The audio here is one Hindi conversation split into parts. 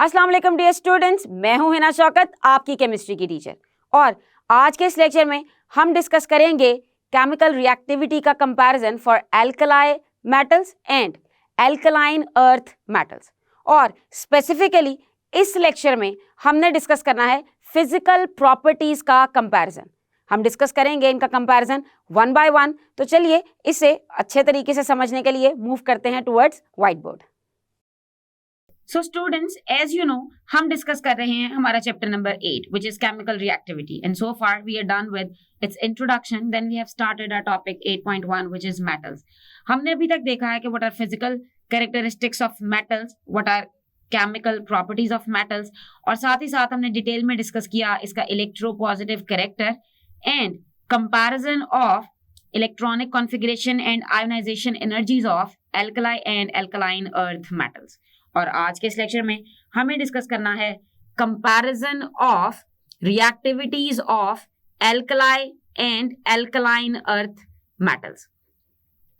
अस्सलाम वालेकुम डियर स्टूडेंट्स, मैं हूं हिना शौकत, आपकी केमिस्ट्री की टीचर। और आज के इस लेक्चर में हम डिस्कस करेंगे केमिकल रिएक्टिविटी का comparison for alkali metals and alkaline earth metals. और स्पेसिफिकली इस लेक्चर में हमने डिस्कस करना है फिजिकल प्रॉपर्टीज का कंपैरिजन। हम डिस्कस करेंगे इनका कंपैरिजन वन बाय वन। तो चलिए इसे अच्छे तरीके से समझने के लिए मूव करते हैं towards white board. So students, as you know, हम डिस्कस कर रहे हैं हमारा chapter number 8 which is chemical reactivity, and so far we are done with its introduction. Then we have started our topic 8.1 which is metals. हमने अभी तक देखा है कि what are physical characteristics of metals, what are chemical properties of metals, और साथ ही साथ हमने डिटेल में डिस्कस किया इसका electropositive character and comparison of electronic configuration and ionization energies of alkali and alkaline earth metals. और आज के इस लेक्चर में हमें डिस्कस करना है comparison of reactivities of alkali and alkaline earth metals.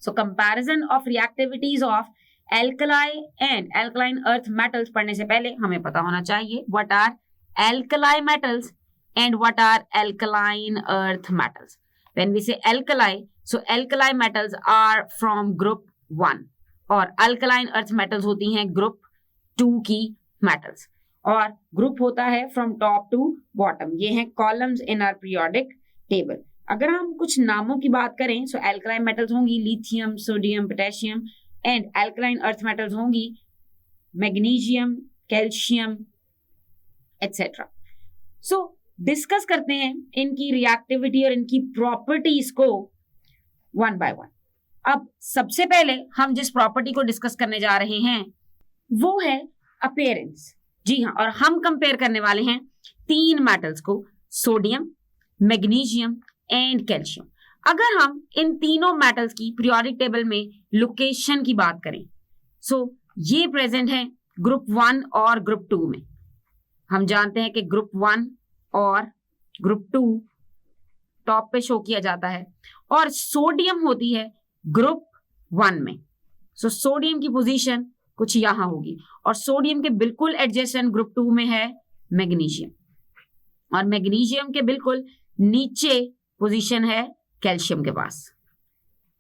So comparison of reactivities of alkali and alkaline earth metals पढ़ने से पहले हमें पता होना चाहिए what are alkali metals and what are alkaline earth metals. When we say alkali, so alkali metals are from group 1 और अल्कलाइन अर्थ मेटल्स होती हैं ग्रुप 2 की मेटल्स। और ग्रुप होता है फ्रॉम टॉप टू बॉटम। ये हैं columns in our periodic table. अगर हम कुछ नामों की बात करें, सो एल्कलाइन मेटल्स होंगी lithium, sodium, potassium, and alkaline earth metals होंगी magnesium, calcium etcetera. So discuss करते हैं इनकी रिएक्टिविटी और इनकी प्रॉपर्टीज को वन बाय वन। अब सबसे पहले हम जिस प्रॉपर्टी को डिस्कस करने जा रहे हैं वो है अपीयरेंस। जी हाँ, और हम कंपेयर करने वाले हैं 3 मेटल्स को, सोडियम, मैग्नीशियम एंड कैल्शियम। अगर हम इन तीनों मेटल्स की पीरियोडिक टेबल में लोकेशन की बात करें, सो ये प्रेजेंट है ग्रुप 1 और ग्रुप 2 में। हम जानते हैं कि ग्रुप 1 और ग्रुप 2 टॉप पे शो किया जाता है और सोडियम होती है ग्रुप 1 में। सो सोडियम की पोजीशन कुछ यहां होगी और सोडियम के बिल्कुल एडजेसेंट ग्रुप 2 में है मैग्नीशियम, और मैग्नीशियम के बिल्कुल नीचे पोजीशन है कैल्शियम के पास।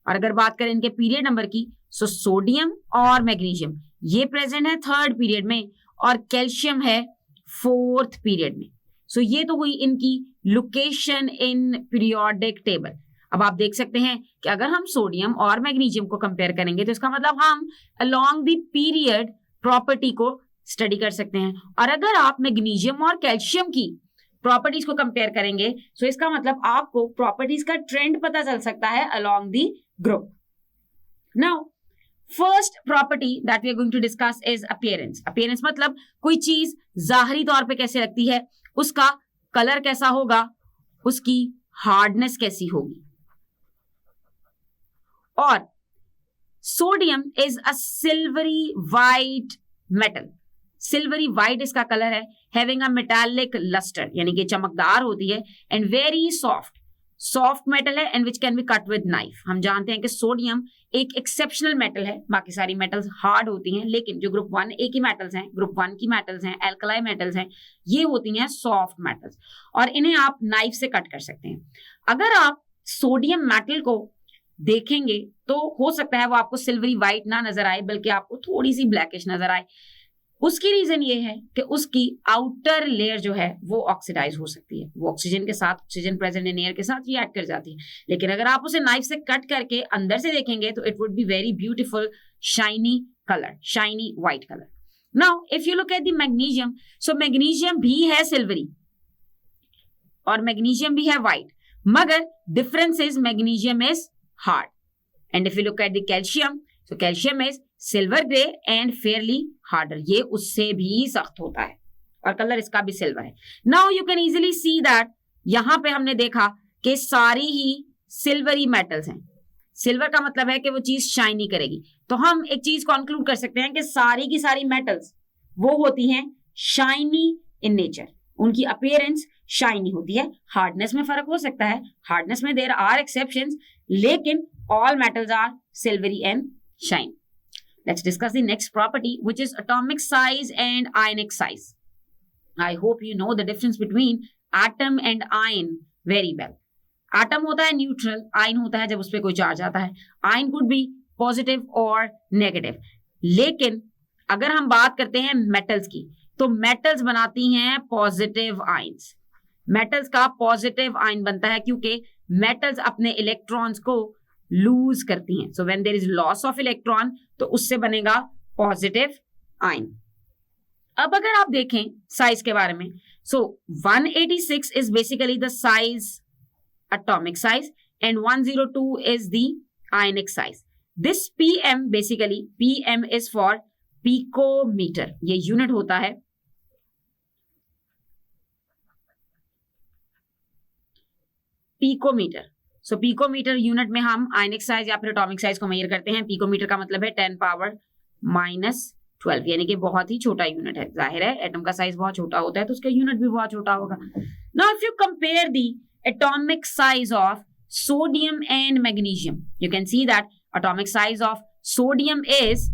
और अगर बात करें इनके पीरियड नंबर की, सो सोडियम और मैग्नीशियम ये प्रेजेंट है 3rd पीरियड में और कैल्शियम है 4th पीरियड में। सो ये तो हुई इनकी लोकेशन इन पीरियोडिक टेबल। अब आप देख सकते हैं कि अगर हम सोडियम और मैग्नीशियम को कंपेयर करेंगे तो इसका मतलब हम अलोंग द पीरियड प्रॉपर्टी को स्टडी कर सकते हैं। और अगर आप मैग्नीशियम और कैल्शियम की प्रॉपर्टीज को कंपेयर करेंगे तो इसका मतलब आपको प्रॉपर्टीज का ट्रेंड पता चल सकता है along the group. Now first property that we are going to discuss is appearance. Appearance मतलब कोई चीज जाहिरी तौर पे कैसे लगती है, उसका कलर कैसा होगा, उसकी हार्डनेस कैसी होगी। और sodium is a silvery white metal. Silvery white इसका कलर है, हैविंग अ मेटालिक लस्टर, यानी कि चमकदार होती है, एंड वेरी सॉफ्ट मेटल है and which can be cut with knife. हम जानते हैं कि सोडियम एक एक्सेप्शनल मेटल है, बाकी सारी मेटल्स हार्ड होती हैं, लेकिन जो ग्रुप 1 ए की मेटल्स हैं, ग्रुप 1 की मेटल्स हैं, एल्कलाई मेटल्स हैं, ये होती हैं सॉफ्ट मेटल्स और इन्हें आप नाइफ से कट कर सकते हैं। अगर आप सोडियम मेटल को देखेंगे तो हो सकता है वो आपको सिल्वरी वाइट ना नजर आए, बल्कि आपको थोड़ी सी ब्लैकिश नजर आए। उसकी रीजन ये है कि उसकी आउटर लेयर जो है वो ऑक्सीडाइज हो सकती है, वो ऑक्सीजन के साथ, ऑक्सीजन प्रेजेंट इन एयर के साथ रिएक्ट कर जाती है। लेकिन अगर आप उसे नाइफ से कट करके अंदर से देखेंगे तो it would be very beautiful shiny colour, shiny white colour. Now if you look at the magnesium, so magnesium भी है सिल्वरी और मैग्नीशियम भी है व्हाइट, मगर difference is magnesium is hard. And if you look at the calcium, so calcium is silver gray and fairly harder. ये उससे भी सख्त होता है और कलर इसका भी सिल्वर है। Now you can easily see that यहाँ पे हमने देखा कि सारी ही सिल्वरी मेटल्स हैं। सिल्वर का मतलब है कि वो चीज शाइनी करेगी, तो हम एक चीज कंक्लूड कर सकते हैं कि सारी की सारी मेटल्स वो होती हैं शाइनी इन नेचर, उनकी अपीयरेंस शाइनी होती है। हार्डनेस में फर्क हो सकता है, हार्डनेस में देयर आर एक्सेप्शंस, लेकिन all metals are silvery and shine. Let's discuss the next property, which is atomic size and ionic size. I hope you know the difference between atom and ion very well. Atom होता है न्यूट्रल, आयन होता है जब उस पर कोई चार्ज आता है. आयन कुड बी पॉजिटिव और नेगेटिव. लेकिन अगर हम बात करते हैं मेटल्स की, तो मेटल्स बनाती हैं पॉजिटिव आयन्स. मेटल्स का पॉजिटिव आयन बनता है क्योंकि मेटल्स अपने इलेक्ट्रॉन्स को लूज करती हैं. So when there is loss of electron, तो उससे बनेगा पॉजिटिव आयन. अब अगर आप देखें साइज के बारे में, सो 186 is basically the size, atomic size, and 102 is the ionic size. This PM, basically PM is for picometer. ये यूनिट होता है पिकोमीटर. सो पिकोमीटर यूनिट में हम आयनिक साइज या फिर एटॉमिक साइज को मेजर करते हैं. पिकोमीटर का मतलब है 10 पावर -12, यानी कि बहुत ही छोटा यूनिट है. जाहिर है एटम का साइज बहुत छोटा होता है तो उसका यूनिट भी बहुत छोटा होगा. Now if you compare the atomic size of sodium and magnesium, you can see that atomic size of sodium is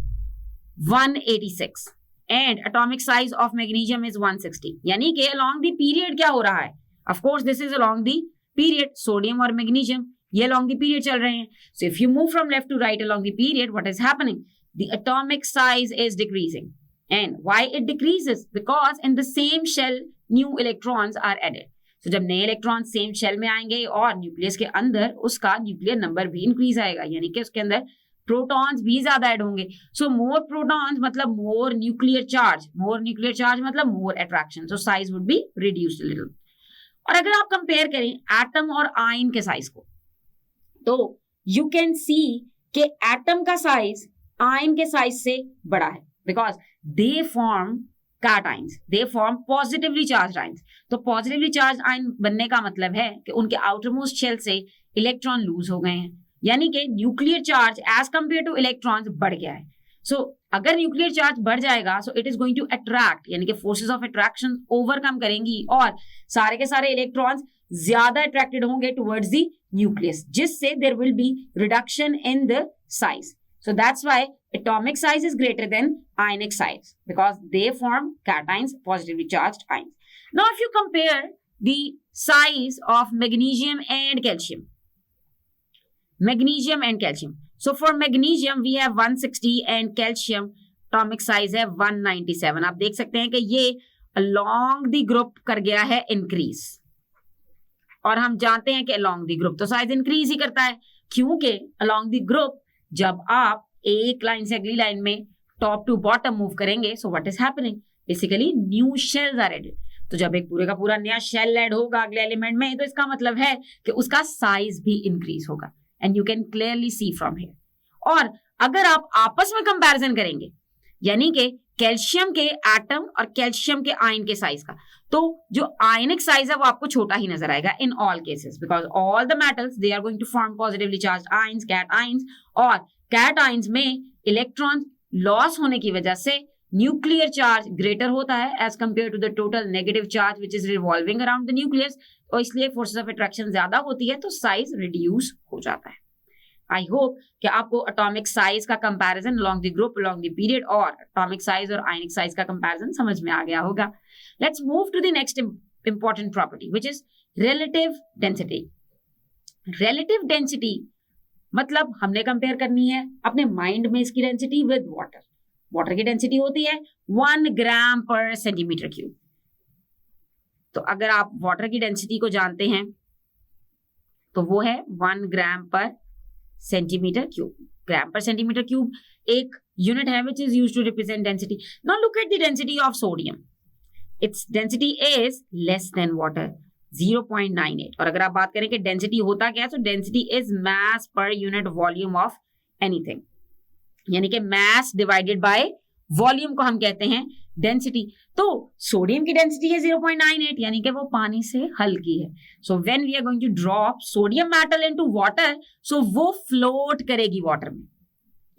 186 and atomic size of magnesium is 160. यानी कि along the period क्या हो रहा है? Of course this is along the period. sodium और magnesium ये along the period चल रहे हैं. So if you move from left to right along the period, what is happening? The atomic size is decreasing. And why it decreases? Because in the same shell new electrons are added. तो जब नए इलेक्ट्रॉन सेम शेल में आएंगे और न्यूक्लियस के अंदर उसका न्यूक्लियर नंबर भी इंक्रीज आएगा, यानी कि उसके अंदर प्रोटॉन्स भी ज्यादा ऐड होंगे. सो मोर प्रोटॉन्स मतलब मोर न्यूक्लियर चार्ज, मोर न्यूक्लियर चार्ज मतलब more attraction. So size would be reduced little. और अगर आप कंपेयर करें एटम और आयन के साइज को, तो यू कैन सी कि एटम का साइज आयन के साइज से बड़ा है, because they form cations, they form positively charged ions. तो पॉजिटिवली चार्ज आयन बनने का मतलब है कि उनके आउटरमोस्ट शेल से इलेक्ट्रॉन लूज हो गए हैं, यानी कि nuclear charge as compare to electrons बढ़ गया है. सो अगर न्यूक्लियर चार्ज बढ़ जाएगा, so it is going to attract, यानी कि फोर्सेस ऑफ अट्रैक्शन ओवरकम करेंगी और सारे के सारे इलेक्ट्रॉन्स ज्यादा अट्रैक्टेड होंगे टुवर्ड्स द न्यूक्लियस, जिससे there will be reduction in the size. So that's why atomic size is greater than ionic size, because they form cations, positively charged ions. Now if you compare the size of magnesium and calcium, so for magnesium we have 160 and calcium atomic size है 197. आप देख सकते हैं कि ये along the group कर गया है increase, और हम जानते हैं कि along the group तो size increase ही करता है, क्योंकि along the group जब आप एक लाइन से अगली लाइन में टॉप टू बॉटम मूव करेंगे, so what is happening? Basically new shells are added. तो जब एक पूरे का पूरा नया शेल ऐड होगा अगले एलिमेंट में, तो इसका मतलब है कि उसका साइज भी इंक्रीज होगा, and you can clearly see from here. और अगर आप आपस में कंपैरिजन करेंगे, यानी कि कैल्शियम के एटम और कैल्शियम के आयन के साइज का, तो जो आयनिक साइज है वो आपको छोटा ही नजर आएगा in all cases, because all the metals they are going to form positively charged ions, cations, और कैट आयंस में इलेक्ट्रॉन लॉस होने की वजह से न्यूक्लियर चार्ज ग्रेटर होता है as compare to the total negative charge which is revolving around the nucleus, और इसलिए फोर्सेस ऑफ अट्रैक्शन ज्यादा होती है तो साइज रिड्यूस हो जाता है. आई होप कि आपको एटॉमिक साइज का comparison along the group, along the period और एटॉमिक साइज और आयनिक साइज का कंपैरिजन समझ में आ गया होगा. Let's move to the next important property which is relative density. Relative density मतलब हमने कंपेयर करनी है अपने माइंड में इसकी डेंसिटी विद वाटर. वाटर की डेंसिटी होती है 1 ग्राम पर सेंटीमीटर क्यूब. तो अगर आप वाटर की डेंसिटी को जानते हैं तो वो है 1 ग्राम per centimetre cube. Gram per centimetre cube एक यूनिट है which is used to represent density. Now look at the density of sodium. Its density is less than water, 0.98. और अगर आप बात करें कि डेंसिटी होता क्या है, तो density is mass per unit volume of anything, यानी कि मास डिवाइडेड बाय वॉल्यूम को हम कहते हैं डेंसिटी. तो सोडियम की डेंसिटी है 0.98, यानी कि वो पानी से हल्की है. So when we are going to drop sodium metal into water, so वो फ्लोट करेगी वाटर में,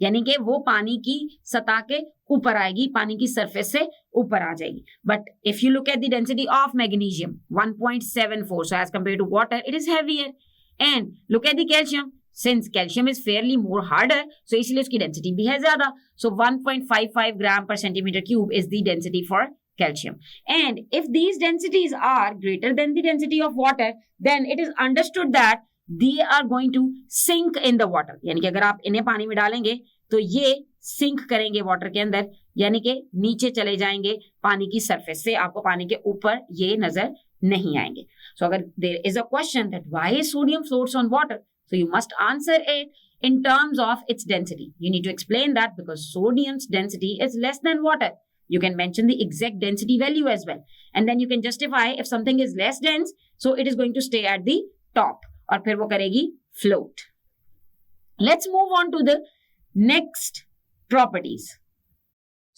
यानी कि वो पानी की सतह के ऊपर आएगी, पानी की सरफेस से ऊपर आ जाएगी. But if you look at the density of magnesium 1.74, so as compare to water it is heavier. And look at the calcium since calcium is fairly more harder, so इसलिए उसकी डेंसिटी भी है ज्यादा. सो 1.55 ग्राम per centimetre cube is the density for calcium. And if these densities are greater than the density of water, then it is understood that they are going to sink in the water. यानी कि अगर आप इन्हें पानी में डालेंगे तो ये सिंक करेंगे वाटर के अंदर, यानी कि नीचे चले जाएंगे पानी की सरफेस से, आपको पानी के ऊपर ये नजर नहीं आएंगे. So अगर there is a question that why sodium floats on water, so you must answer it in terms of its density. You need to explain that because sodium's density is less than water. You can mention the exact density value as well. And then you can justify if something is less dense, so it is going to stay at the top. और फिर वो करेगी float. Let's move on to the next properties.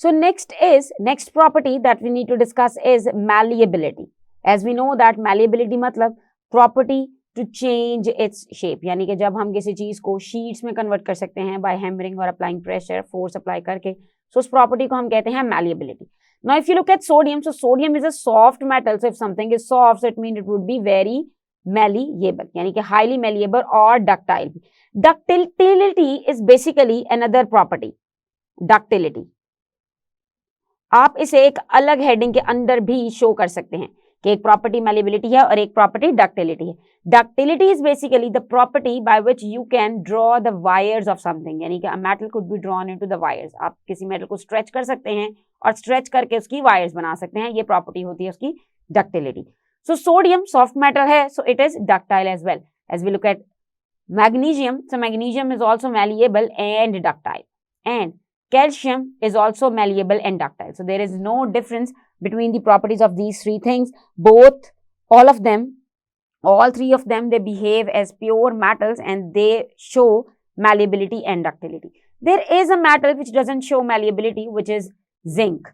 So next property that we need to discuss is malleability. As we know that malleability मतलब property to change its shape. यानी कि जब हम किसी चीज को sheets में convert कर सकते हैं by hammering or applying pressure, force apply करके, so उस property को हम कहते हैं malleability. Now if you look at sodium, so sodium is a soft metal. So if something is soft, so it means it would be very malleable, यानी कि highly malleable or ductile. Ductility is basically another property. Ductility. आप इसे एक अलग हेडिंग के अंदर भी शो कर सकते हैं कि एक प्रॉपर्टी मैलिबिलिटी है और एक प्रॉपर्टी डक्टिलिटी है. Ductility is basically the property by which you can draw the wires of something, यानी कि a metal could be drawn into the wires. आप किसी मेटल को स्ट्रेच कर सकते हैं और स्ट्रेच करके उसकी वायर्स बना सकते हैं, ये प्रॉपर्टी होती है उसकी ductility. So sodium soft metal है, so it is ductile as well. As we look at magnesium, so magnesium is also malleable and ductile, and calcium is also malleable and ductile. So there is no difference between the properties of these three things. All three of them, they behave as pure metals and they show malleability and ductility. There is a metal which doesn't show malleability, which is zinc.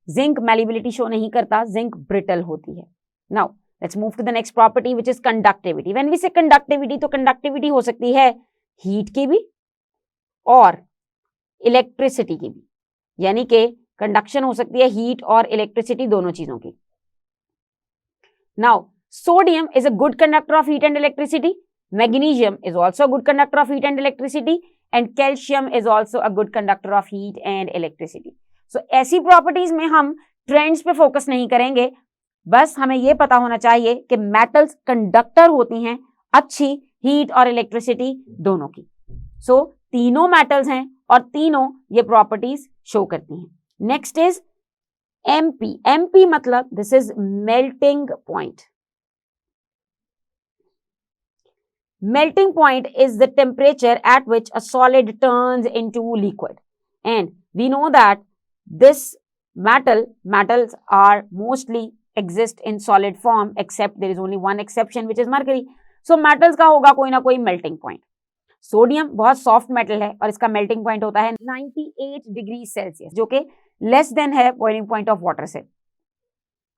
Zinc malleability show नहीं करता, zinc brittle होती है. Now let's move to the next property, which is conductivity. When we say conductivity, तो conductivity हो सकती है heat की भी और इलेक्ट्रिसिटी की भी, यानी कि कंडक्शन हो सकती है हीट और इलेक्ट्रिसिटी दोनों चीजों की. Now sodium is a good conductor of heat and electricity, magnesium is also good conductor of heat and electricity, and calcium is also a good conductor of heat and electricity. So ऐसी प्रॉपर्टीज में हम ट्रेंड्स पे फोकस नहीं करेंगे, बस हमें यह पता होना चाहिए कि मेटल्स कंडक्टर होती हैं अच्छी हीट और इलेक्ट्रिसिटी दोनों की. सो तीनों मेटल्स हैं और तीनों ये प्रॉपर्टीज शो करती हैं. Next is MP. एमपी मतलब this is melting point. Melting point is the temperature at which a solid turns into liquid, and we know that this metals are mostly exist in solid form except there is only one exception which is mercury. So metals का होगा कोई ना कोई melting point. सोडियम बहुत सॉफ्ट मेटल है और इसका मेल्टिंग पॉइंट होता है 98 डिग्री सेल्सियस, जो कि लेस देन है बॉइलिंग पॉइंट ऑफ वाटर से.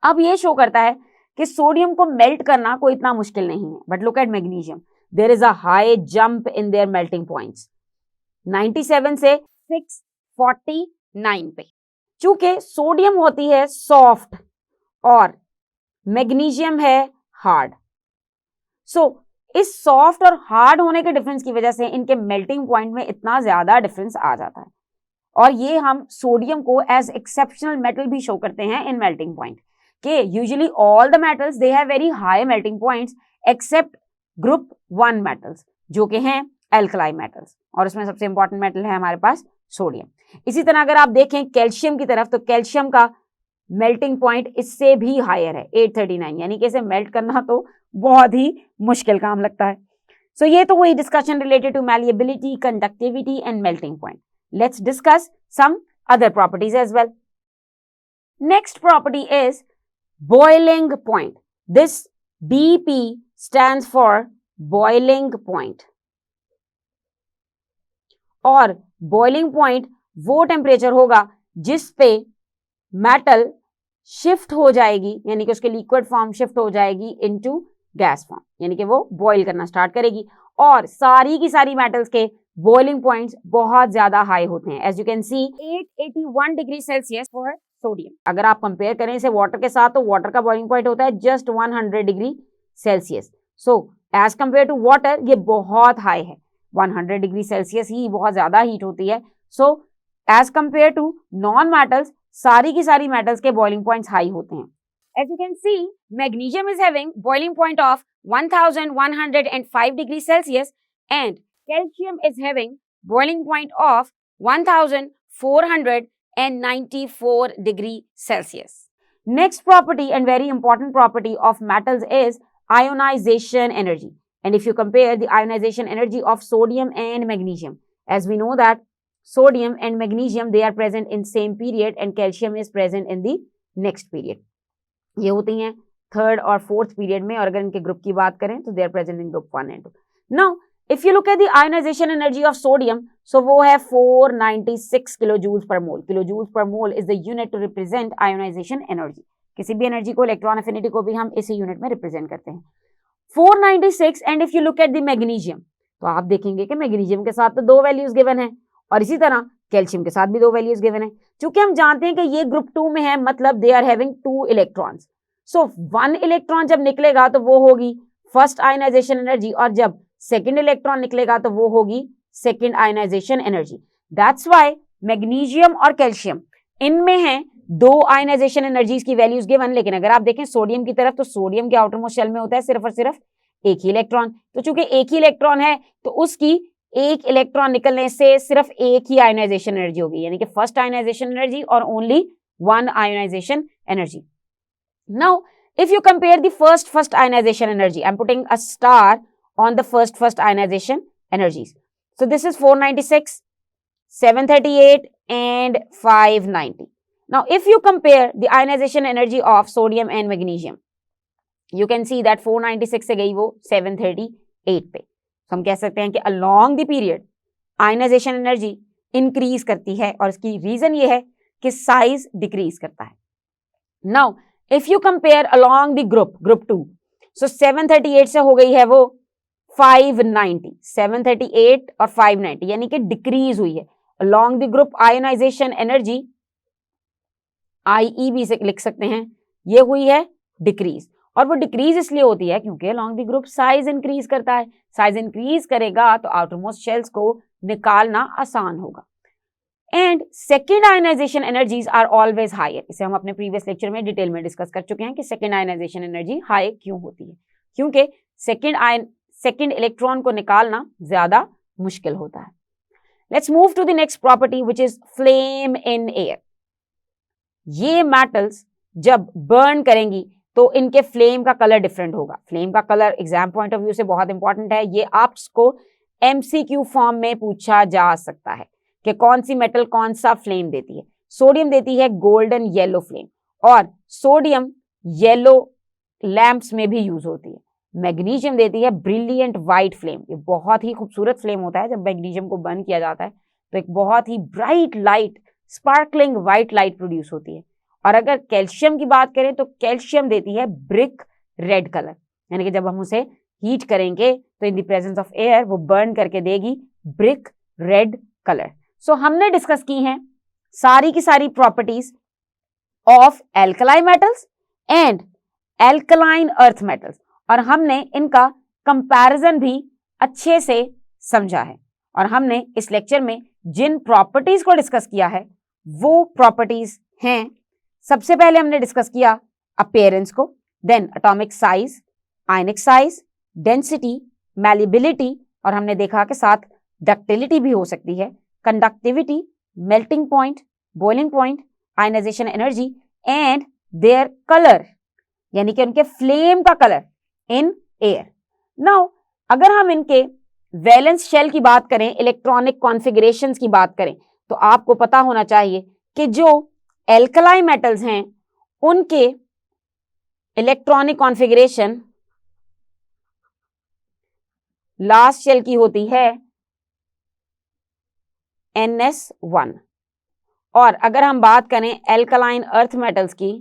अब ये शो करता है कि सोडियम को मेल्ट करना कोई इतना मुश्किल नहीं है. But look at magnesium, there is a high jump in their melting points, 97 से 649 पे. चूंकि सोडियम होती है सॉफ्ट और मैग्नीशियम है हार्ड, सो इस सॉफ्ट और हार्ड होने के डिफरेंस की वजह से इनके मेल्टिंग पॉइंट में इतना ज्यादा डिफरेंस आ जाता है. और ये हम सोडियम को एज एक्सेप्शनल मेटल भी शो करते हैं इन मेल्टिंग पॉइंट के usually all the metals they have very high melting points accept group 1 metals, जो कि हैं एल्कलाई मेटल्स, और उसमें सबसे इंपॉर्टेंट मेटल है हमारे पास सोडियम. इसी तरह अगर आप देखें कैल्शियम की तरफ, तो कैल्शियम का मेल्टिंग पॉइंट इससे भी हायर है 839, यानी कि इसे मेल्ट करना तो बहुत ही मुश्किल काम लगता है. सो ये तो वही discussion related to malleability, conductivity and melting point. Let's discuss some other properties as well. Next property is boiling point. This BP stands for boiling point. और बॉइलिंग पॉइंट वो टेम्परेचर होगा जिस पे मेटल शिफ्ट हो जाएगी, यानी कि उसके लिक्विड फॉर्म शिफ्ट हो जाएगी इनटू गैस फॉर्म, यानी कि वो बॉईल करना स्टार्ट करेगी. और सारी की सारी मेटल्स के बॉइलिंग पॉइंट्स बहुत ज्यादा हाई होते हैं. As you can see 881 degree Celsius for sodium. अगर आप कंपेयर करें इसे वाटर के साथ, तो वाटर का बॉइलिंग पॉइंट होता है just 100 degree Celsius. So as compare to water ये बहुत हाई है. 100 डिग्री सेल्सियस ही बहुत ज्यादा हीट होती है. So as compare to non metals, सारी की सारी मेटल्स के बॉइलिंग पॉइंट्स हाई होते हैं. As you can see, magnesium is having boiling point of 1105 degrees Celsius and calcium is having boiling point of 1494 degree Celsius. Next property and very important property of metals is ionization energy. And if you compare the ionization energy of sodium and magnesium, as we know that sodium and magnesium, they are present in same period and calcium is present in the next period. ये होती हैं थर्ड और फोर्थ पीरियड में, और अगर इनके ग्रुप की बात करें तो they are present in group 1 and 2. Now if you look at the ionisation energy of sodium, so वो है 496 kilo joules per mole. Kilo joules per mole is the unit to represent ionization energy. किसी भी एनर्जी को, इलेक्ट्रॉन एफिनिटी को भी हम इसी यूनिट में रिप्रेजेंट करते हैं, 496. And if you look at the magnesium, तो आप देखेंगे कि मैग्नीशियम के साथ तो 2 वैल्यूज गिवन है, और इसी तरह कैल्शियम के साथ भी 2 वैल्यूज गिवन है. चूंकि हम जानते हैं कि ये ग्रुप 2 में है, मतलब they are having 2 electrons. So 1 electron जब निकलेगा तो वो होगी फर्स्ट आयनाइजेशन एनर्जी, और जब सेकंड इलेक्ट्रॉन निकलेगा तो वो होगी second ionization energy. That's why magnesium और कैल्शियम, इनमें है 2 आयनाइजेशन एनर्जीज की वैल्यूज गिवन. लेकिन अगर आप देखें सोडियम की तरफ, तो सोडियम के आउटर मोस्ट शेल में होता है सिर्फ और सिर्फ एक ही इलेक्ट्रॉन. तो चूंकि एक ही इलेक्ट्रॉन है, तो उसकी एक इलेक्ट्रॉन निकलने से सिर्फ एक ही आयनाइजेशन एनर्जी होगी, यानी कि फर्स्ट आयनाइजेशन एनर्जी और only 1 ionization energy. Now, if you compare the first ionization energy, I'm putting a star on the first ionization energies. So this is 496, 738 and 590. Now, if you compare the ionization energy of sodium and magnesium, you can see that 496 से गई वो 738 पे. So हम कह सकते हैं कि along the period ionization energy increase करती है, और इसकी reason ये है कि size decrease करता है. Now, if you compare along the group 2, so 738 से हो गई है वो 590, 738 और 590, यानी कि डिक्रीज हुई है. along the group ionization energy, IE भी से लिख सकते हैं, ये हुई है डिक्रीज. और वो डिक्रीज इसलिए होती है क्योंकि along the group size increase करता है. साइज इंक्रीज करेगा तो आउटरमोस्ट शेल्स को निकालना आसान होगा. And second ionization energies are always higher. इसे हम अपने प्रीवियस लेक्चर में डिटेल में डिस्कस कर चुके हैं कि सेकेंड आयनाइजेशन एनर्जी हाई क्यों होती है, क्योंकि सेकेंड इलेक्ट्रॉन को निकालना ज्यादा मुश्किल होता है. Let's move to the next property which is flame in air. ये मेटल्स जब बर्न करेंगी तो इनके फ्लेम का कलर डिफरेंट होगा. फ्लेम का colour exam point of view से बहुत इंपॉर्टेंट है. ये आपको MCQ फॉर्म में पूछा जा सकता है कि कौन सी मेटल कौन सा फ्लेम देती है. सोडियम देती है गोल्डन येलो फ्लेम, और सोडियम येलो लैंप्स में भी यूज होती है. मैग्नीशियम देती है ब्रिलियंट वाइट फ्लेम. ये बहुत ही खूबसूरत फ्लेम होता है. जब मैग्नीशियम को बर्न किया जाता है तो एक बहुत ही bright light, sparkling white light produce होती है. और अगर कैल्शियम की बात करें तो कैल्शियम देती है ब्रिक रेड कलर, यानी कि जब हम उसे हीट करेंगे तो in the presence of air वो बर्न करके देगी ब्रिक रेड कलर. सो हमने डिस्कस की हैं सारी की सारी properties of alkali metals and alkaline earth metals, और हमने इनका कंपैरिजन भी अच्छे से समझा है. और हमने इस लेक्चर में जिन प्रॉपर्टीज को डिस्कस किया है वो प्रॉपर्टीज हैं, सबसे पहले हमने डिस्कस किया अपीयरेंस को, then atomic size, ionic size, density, malleability, और हमने देखा कि साथ डक्टिलिटी भी हो सकती है, conductivity, melting point, boiling point, ionization energy and their colour, यानी कि उनके फ्लेम का कलर इन एयर. नाउ अगर हम इनके वैलेंस शेल की बात करें, इलेक्ट्रॉनिक कॉन्फ़िगरेशंस की बात करें, तो आपको पता होना चाहिए कि जो एल्कलाई मेटल्स हैं उनके इलेक्ट्रॉनिक कॉन्फ़िगरेशन लास्ट शेल की होती है NS1. और अगर हम बात करें एल्कलाइन अर्थ मेटल्स की,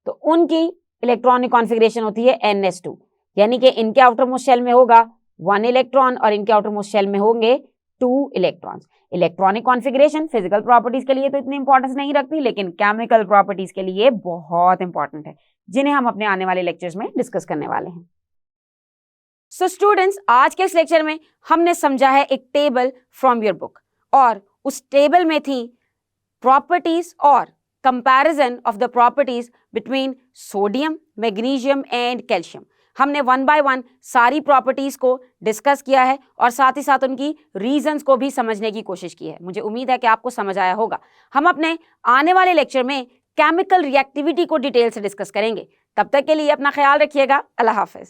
तो उनकी इलेक्ट्रॉनिक कॉन्फ़िगरेशन होती है NS2, यानी कि इनके आउटर मोस्ट शेल में होगा 1 इलेक्ट्रॉन और इनके आउटर मोस्ट शेल में होंगे 2 electrons. Electronic configuration physical properties के लिए तो इतनी इंपॉर्टेंस नहीं रखती, लेकिन केमिकल प्रॉपर्टीज के लिए बहुत इंपॉर्टेंट है, जिन्हें हम अपने आने वाले लेक्चर्स में डिस्कस करने वाले हैं। सो स्टूडेंट्स, आज के इस लेक्चर में हमने समझा है एक टेबल फ्रॉम योर बुक, और उस टेबल में थी प्रॉपर्टीज और comparison of the properties between sodium, magnesium and calcium. हमने 1 बाय 1 सारी प्रॉपर्टीज को डिस्कस किया है और साथ ही साथ उनकी रीजंस को भी समझने की कोशिश की है। मुझे उम्मीद है कि आपको समझ आया होगा। हम अपने आने वाले लेक्चर में केमिकल रिएक्टिविटी को डिटेल से डिस्कस करेंगे। तब तक के लिए अपना ख्याल रखिएगा। अल्लाह हाफिज।